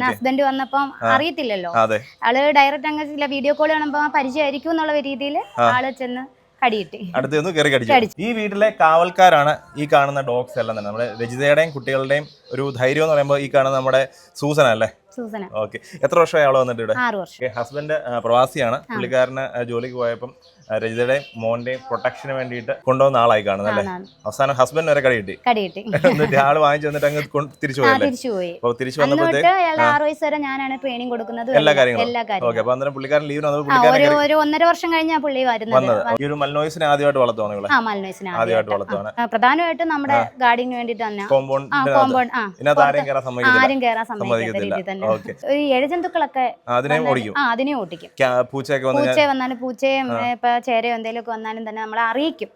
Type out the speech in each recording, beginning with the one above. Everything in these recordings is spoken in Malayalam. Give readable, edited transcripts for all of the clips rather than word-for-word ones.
ഹസ്ബൻഡ് വന്നപ്പം അറിയത്തില്ലല്ലോ, ആള് ഡയറക്റ്റ് അങ്ങ് വീഡിയോ കോൾ കാണുമ്പോ പരിചയമായിരിക്കും എന്നുള്ള രീതിയിൽ ആള് ചെന്ന് അടുത്ത് നിന്ന് കയറി കടിച്ചു. ഈ വീട്ടിലെ കാവൽക്കാരാണ് ഈ കാണുന്ന ഡോഗ്സ് എല്ലാം തന്നെ. നമ്മുടെ രജിതയുടെയും കുട്ടികളുടെയും ഒരു ധൈര്യം എന്ന് പറയുമ്പോൾ ഈ കാണുന്ന നമ്മുടെ സൂസന അല്ലേ? ഓക്കെ. എത്ര വർഷമായി ആള് വന്നിട്ട് ഇവിടെ? 6 വർഷം. ഹസ്ബൻഡ് പ്രവാസിയാണ്. പുള്ളിക്കാരന് ജോലിക്ക് പോയപ്പം രജിതയുടെയും മോന്റെയും പ്രൊട്ടക്ഷന് വേണ്ടിയിട്ട് കൊണ്ടുവന്ന ആളായി കാണുന്നത് അല്ലേ? അവസാനം ഹസ്ബൻഡ് വരെ കടി കിട്ടി. എന്നിട്ട് ആള് വാങ്ങിച്ചു വന്നിട്ട് അങ്ങ് തിരിച്ചു പോയി. അപ്പൊ തിരിച്ചു വന്നപ്പോഴത്തേക്ക് 6 വയസ്സ് വരെ ഞാനാണ് ട്രെയിനിങ് കൊടുക്കുന്നത്, എല്ലാ കാര്യങ്ങളും. ഓക്കെ. അപ്പൊ അന്നേരം പുള്ളിക്കാരൻ ലീവിന് ഒരു 1.5 വർഷം കഴിഞ്ഞാ പുള്ളി വരുന്നത്. ഈ ഒരു മൽനോയ്സിനെ ആദ്യമായിട്ട് വളർത്തുവാണ് ഇവിടെ? ആദ്യമായിട്ട് വളർത്തുവാണ്. പ്രധാനമായിട്ടും നമ്മുടെ ഗാർഡിന് വേണ്ടിട്ട് തന്നെ. കോമ്പൗണ്ട് ആരും കയറാൻ സമ്മതിക്കാത്ത രീതിയിൽ തന്നെ ഒരു ഇഴജന്തുക്കളൊക്കെ അതിനെ ഓടിക്കും. പൂച്ച വന്നാലും പൂച്ചയും ചേരയോ എന്തെങ്കിലുമൊക്കെ വന്നാലും തന്നെ നമ്മളെ അറിയിക്കും.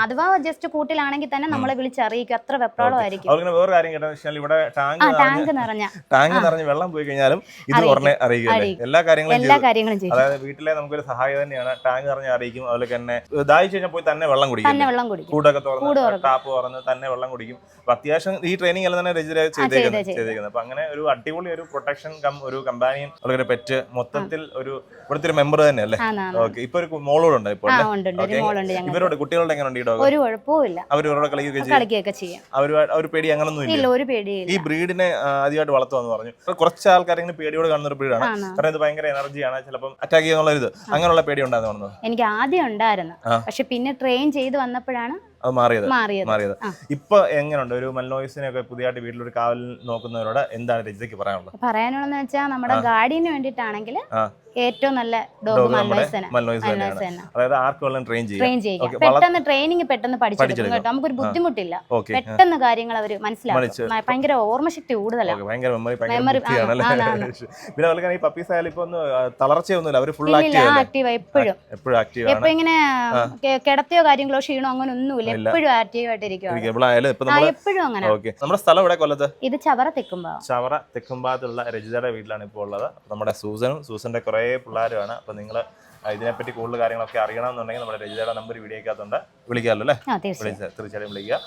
അഥവാ ജസ്റ്റ് കൂട്ടിലാണെങ്കിൽ തന്നെ നമ്മളെ വിളിച്ചറിയിക്കും. അത്ര വെപ്രാളമായിരിക്കും. വേറെ കാര്യം കേട്ടാൽ ഇവിടെ ടാങ്ക് നിറഞ്ഞ വെള്ളം പോയി കഴിഞ്ഞാലും ഇത് ഉടനെ അറിയിക്കും. എല്ലാ കാര്യങ്ങളും ചെയ്യും. അതായത് വീട്ടിലെ നമുക്കൊരു സഹായം തന്നെയാണ്. ടാങ്ക് നിറഞ്ഞ അറിയിക്കും. അതുപോലെ തന്നെ ദാഹിച്ചു കഴിഞ്ഞാൽ പോയി തന്നെ വെള്ളം കുടിക്കും. കൂടൊക്കെ തുറന്ന് ടാപ്പ് തുറന്ന് തന്നെ വെള്ളം കുടിക്കും. അപ്പൊ അത്യാവശ്യം ഈ ട്രെയിനിങ് എല്ലാം തന്നെ രജിത ചെയ്തേക്കുന്നത്. അപ്പൊ അങ്ങനെ ഒരു അടിപൊളി ഒരു പ്രൊട്ടക്ഷൻ ഒരു കമ്പാനിയൻ അല്ലെങ്കിൽ പെറ്റ് മൊത്തത്തിൽ ഒരു ഇവിടുത്തെ ഒരു മെമ്പർ തന്നെ അല്ലേ? ഓക്കെ. ഇപ്പൊ ഒരു മോളോടുണ്ട്. ഇപ്പോൾ ഇവരോട് കുട്ടികളുടെ എങ്ങനെയുണ്ട് ഈ ഡോഗ്? ഒരു കുഴപ്പമില്ല. അവരോട് കളിക്കുകയൊക്കെ ചെയ്യും. അവർ പേടി അങ്ങനൊന്നും ഇല്ല. ഈ ബ്രീഡിനെ ആദ്യമായിട്ട് വളർത്തുമെന്ന് പറഞ്ഞു. കുറച്ച് ആൾക്കാരെങ്കിലും പേടിയോട് കാണുന്ന ഒരു ബ്രീഡാണ്. കാരണം ഇത് ഭയങ്കര എനർജിയാണ്, ചിലപ്പോൾ അറ്റാക്ക് ചെയ്യുന്നുള്ള ഇത് അങ്ങനെയുള്ള പേടി ഉണ്ടായിരുന്നു. എനിക്ക് ആദ്യം ഉണ്ടായിരുന്നു, പക്ഷെ പിന്നെ ട്രെയിൻ ചെയ്ത് വന്നപ്പോഴാണ് അത് മാറിയത്. ഇപ്പൊ എങ്ങനെയുണ്ട് ഒരു മൽനോയ്സിനെ ഒക്കെ പുതിയതായിട്ട് വീട്ടിലൊരു കാവൽ നോക്കുന്നവരോട് എന്താണ് രജിതയ്ക്ക് പറയാനുള്ളതെന്ന് വെച്ചാൽ നമ്മുടെ ഗാർഡിന് വേണ്ടിയിട്ടാണെങ്കിൽ ഏറ്റവും നല്ല ഡോഗ് മൽനോയ്സ് തന്നെ. അതായത് ആർക്കും ട്രെയിൻ ചെയ്യാം. ട്രെയിനിങ് പെട്ടെന്ന് പഠിച്ചെടുക്കും കേട്ടോ. നമുക്കൊരു ബുദ്ധിമുട്ടില്ല. പെട്ടെന്ന് കാര്യങ്ങൾ അവർ മനസ്സിലാക്കും. ഭയങ്കര ഓർമ്മശക്തി കൂടുതലാണ്. എപ്പോഴും ഇങ്ങനെ കിടത്തിയോ കാര്യങ്ങളോ ക്ഷീണോ അങ്ങനെ ഒന്നുമില്ല. എപ്പോഴും ആക്റ്റീവ് ആയിട്ടിരിക്കും. എപ്പോഴും അങ്ങനെ. നമ്മുടെ സ്ഥലം ഇവിടെ കൊല്ലത്ത്. ഇത് ചവറ തെക്കുംഭാഗത്തുള്ള രജിതയുടെ വീട്ടിലാണ് ഇപ്പോൾ ഉള്ളത്. നമ്മുടെ സൂസന്റെ കുറെ പിള്ളേരാണ്. അപ്പൊ നിങ്ങൾ ഇതിനെപ്പറ്റി കൂടുതൽ കാര്യങ്ങളൊക്കെ അറിയണമെന്നുണ്ടെങ്കിൽ നമ്മുടെ രജിതയുടെ നമ്പർ വീഡിയോക്കകത്തുണ്ട്. വിളിക്കാമല്ലോ അല്ലേ? തീർച്ചയായിട്ടും വിളിക്കുക.